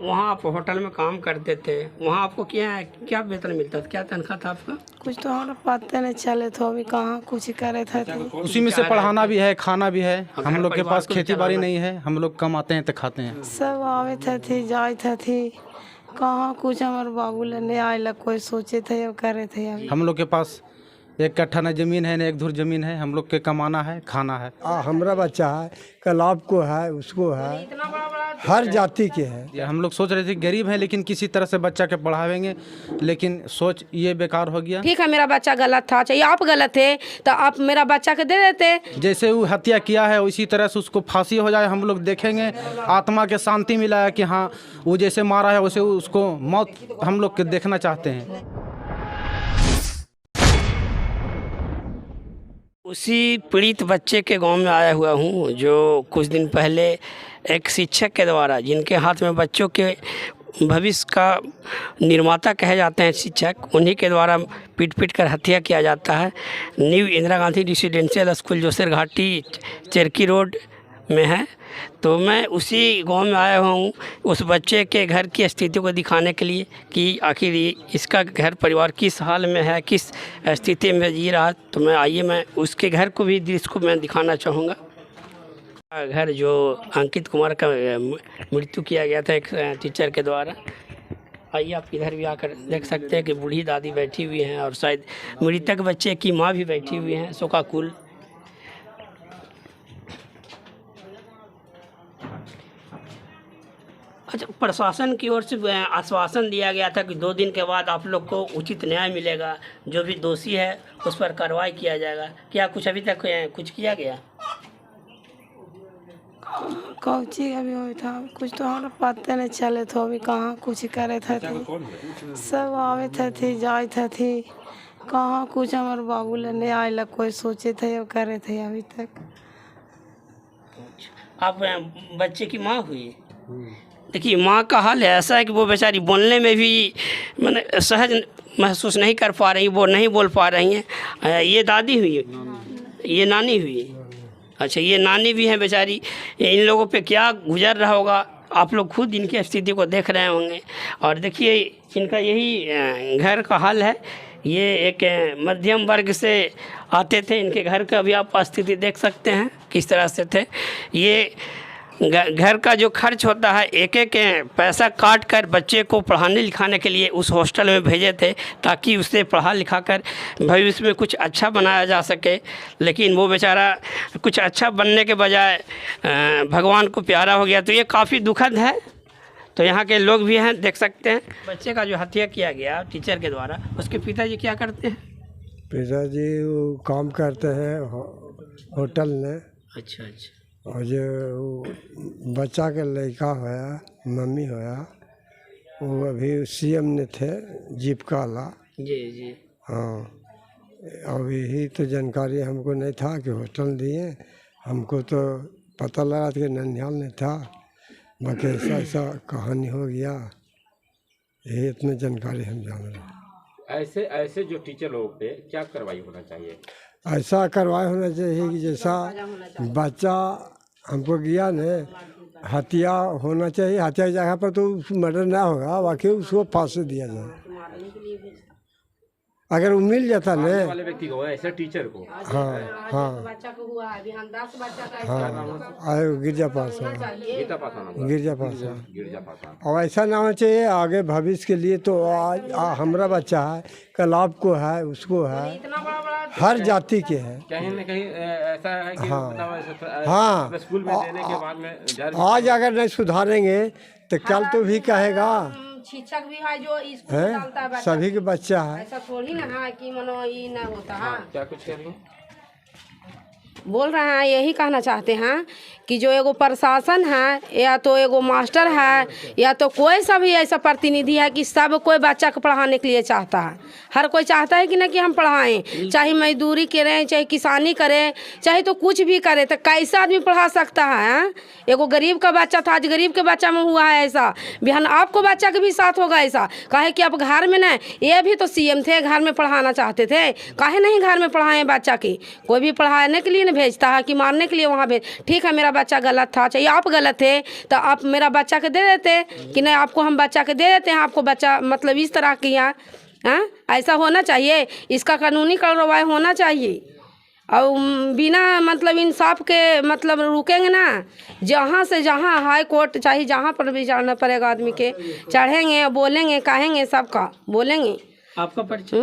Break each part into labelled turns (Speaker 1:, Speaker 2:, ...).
Speaker 1: वहाँ आप होटल में काम करते थे, वहाँ आपको क्या वेतन मिलता था, क्या तनख्वाह था आपका?
Speaker 2: कुछ तो हमारा पता नहीं चले तो अभी कहाँ कुछ करे थे
Speaker 3: उसी में से पढ़ाना भी है, खाना भी है। हम लोग के पास
Speaker 1: को
Speaker 3: खेती बाड़ी नहीं है, हम लोग कमाते हैं तो खाते हैं।
Speaker 2: सब आवे थे जाए थे कहाँ कुछ हमारे बाबू लेने आए कोई सोचे थे और करे थे अभी।
Speaker 3: हम लोग के पास 1 कट्ठा न जमीन है न 1 धुर जमीन है। हम लोग के कमाना है, खाना है।
Speaker 4: हमारा बच्चा है, कल आपको है, उसको है, हर जाति के है।
Speaker 3: हम लोग सोच रहे थे गरीब हैं लेकिन किसी तरह से बच्चा के पढ़ावेंगे, लेकिन सोच ये बेकार हो गया।
Speaker 5: ठीक है, मेरा बच्चा गलत था, चाहिए आप गलत थे तो आप मेरा बच्चा के दे देते।
Speaker 3: जैसे वो हत्या किया है उसी तरह से उसको फांसी हो जाए, हम लोग देखेंगे। आत्मा के शांति मिला है कि हाँ वो जैसे मारा है वैसे उसको मौत हम लोग के देखना चाहते हैं।
Speaker 1: उसी पीड़ित बच्चे के गांव में आया हुआ हूं जो कुछ दिन पहले एक शिक्षक के द्वारा, जिनके हाथ में बच्चों के भविष्य का निर्माता कहे जाते हैं शिक्षक, उन्हीं के द्वारा पीट कर हत्या किया जाता है। New Indira Gandhi residential school जोसेर घाटी चरकी रोड में है। तो मैं उसी गांव में आया हूँ उस बच्चे के घर की स्थिति को दिखाने के लिए कि आखिर इसका घर परिवार किस हाल में है, किस स्थिति में जी रहा। तो मैं उसके घर को भी दृश्य को मैं दिखाना चाहूँगा। घर जो अंकित कुमार का मृत्यु किया गया था एक टीचर के द्वारा। आइए आप इधर भी आकर देख सकते हैं कि बूढ़ी दादी बैठी हुई हैं और शायद मृतक बच्चे की माँ भी बैठी हुई हैं, शोकाकुल। अच्छा, प्रशासन की ओर से आश्वासन दिया गया था कि 2 दिन के बाद आप लोग को उचित न्याय मिलेगा, जो भी दोषी है उस पर कार्रवाई किया जाएगा। क्या कुछ अभी तक कुछ किया गया?
Speaker 2: कौची अभी हुआ था, कुछ तो हमारा पता नहीं चले तो अभी कहाँ कुछ करे थे। सब आवे थे जाए थे कहाँ कुछ हमारे बाबू लेने आए कोई सोचे थे और करे थे अभी तक।
Speaker 1: आप बच्चे की माँ हुई। देखिए, माँ का हाल ऐसा है कि वो बेचारी बोलने में भी मैंने सहज महसूस नहीं कर पा रही, वो नहीं बोल पा रही हैं। ये दादी हुई, ये नानी हुई। अच्छा, ये नानी भी हैं बेचारी। इन लोगों पे क्या गुजर रहा होगा, आप लोग खुद इनकी स्थिति को देख रहे होंगे। और देखिए इनका यही घर का हाल है। ये एक मध्यम वर्ग से आते थे, इनके घर का भी आप स्थिति देख सकते हैं किस तरह से थे। ये घर का जो खर्च होता है, एक एक पैसा काट कर बच्चे को पढ़ाने लिखाने के लिए उस हॉस्टल में भेजे थे ताकि उसे पढ़ा लिखा कर भविष्य में कुछ अच्छा बनाया जा सके। लेकिन वो बेचारा कुछ अच्छा बनने के बजाय भगवान को प्यारा हो गया। तो ये काफ़ी दुखद है। तो यहाँ के लोग भी हैं, देख सकते हैं। बच्चे का जो हत्या किया गया टीचर के द्वारा, उसके पिताजी क्या करते हैं?
Speaker 4: पिताजी वो काम करते हैं होटल में।
Speaker 1: अच्छा अच्छा।
Speaker 4: और जो बच्चा के लड़का होया, मम्मी होया, वो अभी सीएम ने थे जीप काला।
Speaker 1: जी जी।
Speaker 4: हाँ, अभी ही तो जानकारी हमको नहीं था कि होटल दिए। हमको तो पता लगा कि ननिहाल नहीं था, बाकी ऐसा कहानी हो गया। यही इतनी जानकारी हम जान रहे।
Speaker 6: ऐसे जो टीचर लोगों पे क्या कार्रवाई होना चाहिए?
Speaker 4: ऐसा कार्रवाई होना चाहिए कि जैसा बच्चा हमको गया न, हत्या होना चाहिए। हत्या की जगह पर तो मर्डर ना होगा, बाकी उसको फांसी दिया जाए। अगर वो मिल जाता न
Speaker 6: वाले व्यक्ति को, ऐसे टीचर को।
Speaker 4: हाँ हाँ हाँ, गिरजा पासा। और ऐसा ना होना चाहिए आगे भविष्य के लिए। तो आज हमारा बच्चा है, कल आपको है, उसको है, हर जाति के है।
Speaker 6: कहीं न कहीं ऐसा है कि
Speaker 4: हाँ,
Speaker 6: स्कूल में देने के बाद में
Speaker 4: आज अगर नहीं सुधारेंगे तो कल तो भी कहेगा।
Speaker 5: शिक्षक भी है जो स्कूल डालता है,
Speaker 4: सभी के बच्चा है।
Speaker 5: ऐसा थोड़ी ना है कि मनो ये ना होता है।
Speaker 6: क्या कुछ कह रही हैं?
Speaker 5: बोल रहे हैं, यही कहना चाहते हैं कि जो एगो प्रशासन है या तो एगो मास्टर है या तो कोई सा भी ऐसा प्रतिनिधि है कि सब कोई बच्चा को पढ़ाने के लिए चाहता है। हर कोई चाहता है कि ना कि हम पढ़ाएं, चाहे मजदूरी करें, चाहे किसानी करें, चाहे तो कुछ भी करें। तो कैसा आदमी पढ़ा सकता है? एगो गरीब का बच्चा था, आज गरीब के बच्चा में हुआ है ऐसा, बिहान आपको बच्चा के भी साथ होगा ऐसा। काहे कि आप घर में ना, ये भी तो सीएम थे, घर में पढ़ाना चाहते थे, काहे नहीं घर में पढ़ाएं बच्चा की? कोई भी पढ़ाने के लिए न भेजता है कि मारने के लिए वहाँ भेज। ठीक है, मेरा बच्चा गलत था, चाहिए आप गलत थे तो आप मेरा बच्चा के दे देते कि नहीं, आपको हम बच्चा के दे देते हैं, आपको बच्चा मतलब इस तरह किया। हाँ, ऐसा होना चाहिए, इसका कानूनी कार्रवाई होना चाहिए। और बिना मतलब इंसाफ के मतलब रुकेंगे ना, जहाँ से जहाँ हाई कोर्ट चाहिए, जहाँ पर भी जाना पड़ेगा आदमी के, चढ़ेंगे, बोलेंगे, कहेंगे, सबका बोलेंगे।
Speaker 1: आपका परिचय?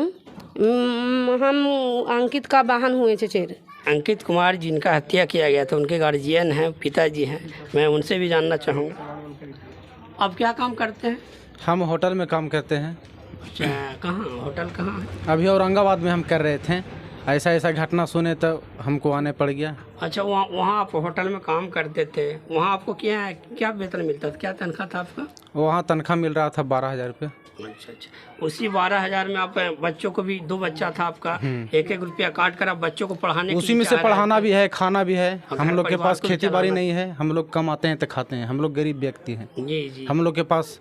Speaker 5: हम अंकित का बहन हुए चचेर।
Speaker 1: अंकित कुमार जिनका हत्या किया गया था, उनके गार्जियन हैं, पिताजी हैं, मैं उनसे भी जानना चाहूँगा। आप क्या काम करते हैं?
Speaker 3: हम होटल में काम करते हैं।
Speaker 1: अच्छा, कहाँ होटल कहाँ है?
Speaker 3: अभी औरंगाबाद में हम कर रहे थे, ऐसा ऐसा घटना सुने तो हमको आने पड़ गया।
Speaker 1: अच्छा, वहाँ आप होटल में काम करते थे, वहाँ आपको क्या वेतन मिलता था, क्या तनख्वाह था आपका?
Speaker 3: वहाँ तनख्वाह मिल रहा था 12,000 रुपये।
Speaker 1: अच्छा, उसी 12,000 में आप बच्चों को भी, 2 बच्चा था आपका, 1-1 रुपया काट कर आप बच्चों को पढ़ाने
Speaker 3: उसी में से पढ़ाना भी है, खाना भी है।
Speaker 1: और
Speaker 3: हम
Speaker 1: घर
Speaker 3: लोग के
Speaker 1: परिवार
Speaker 3: पास
Speaker 1: को भी
Speaker 3: खेती बाड़ी
Speaker 1: चलाना।
Speaker 3: नहीं है, हम लोग कमाते हैं तो खाते हैं। हम लोग गरीब व्यक्ति हैं।
Speaker 1: जी जी।
Speaker 3: हम लोग के पास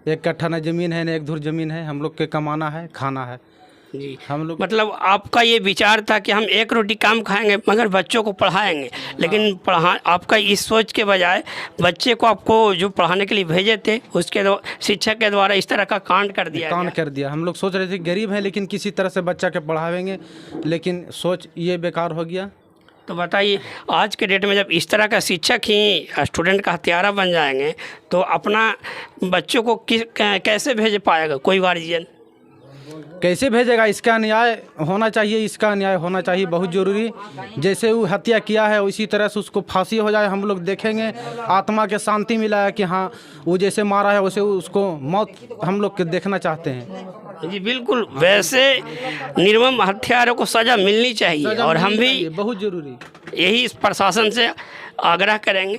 Speaker 3: 1 कट्ठा न ज़मीन है, न 1 धुर ज़मीन है। हम लोग के कमाना है, खाना है।
Speaker 1: जी,
Speaker 3: हम लोग
Speaker 1: मतलब आपका ये विचार था कि हम 1 रोटी काम खाएंगे मगर बच्चों को पढ़ाएंगे, लेकिन आपका इस सोच के बजाय बच्चे को आपको जो पढ़ाने के लिए भेजे थे उसके शिक्षक के द्वारा इस तरह का कांड कर दिया
Speaker 3: कांड
Speaker 1: गया।
Speaker 3: कर दिया। हम लोग सोच रहे थे गरीब हैं लेकिन किसी तरह से बच्चा के पढ़ावेंगे, लेकिन सोच ये बेकार हो गया।
Speaker 1: तो बताइए, आज के डेट में जब इस तरह का शिक्षक ही स्टूडेंट का हत्यारा बन जाएंगे तो अपना बच्चों को कैसे भेज पाएगा कोई गार्जियन?
Speaker 3: कैसे भेजेगा? इसका न्याय होना चाहिए, इसका न्याय होना चाहिए, बहुत ज़रूरी। जैसे वो हत्या किया है उसी तरह से उसको फांसी हो जाए, हम लोग देखेंगे, आत्मा के शांति मिला है कि हाँ वो जैसे मारा है वैसे उसको मौत हम लोग के देखना चाहते हैं।
Speaker 1: जी बिल्कुल, वैसे निर्मम हत्यारों को सज़ा मिलनी चाहिए और हम भी
Speaker 3: बहुत ज़रूरी
Speaker 1: यही इस प्रशासन से आग्रह करेंगे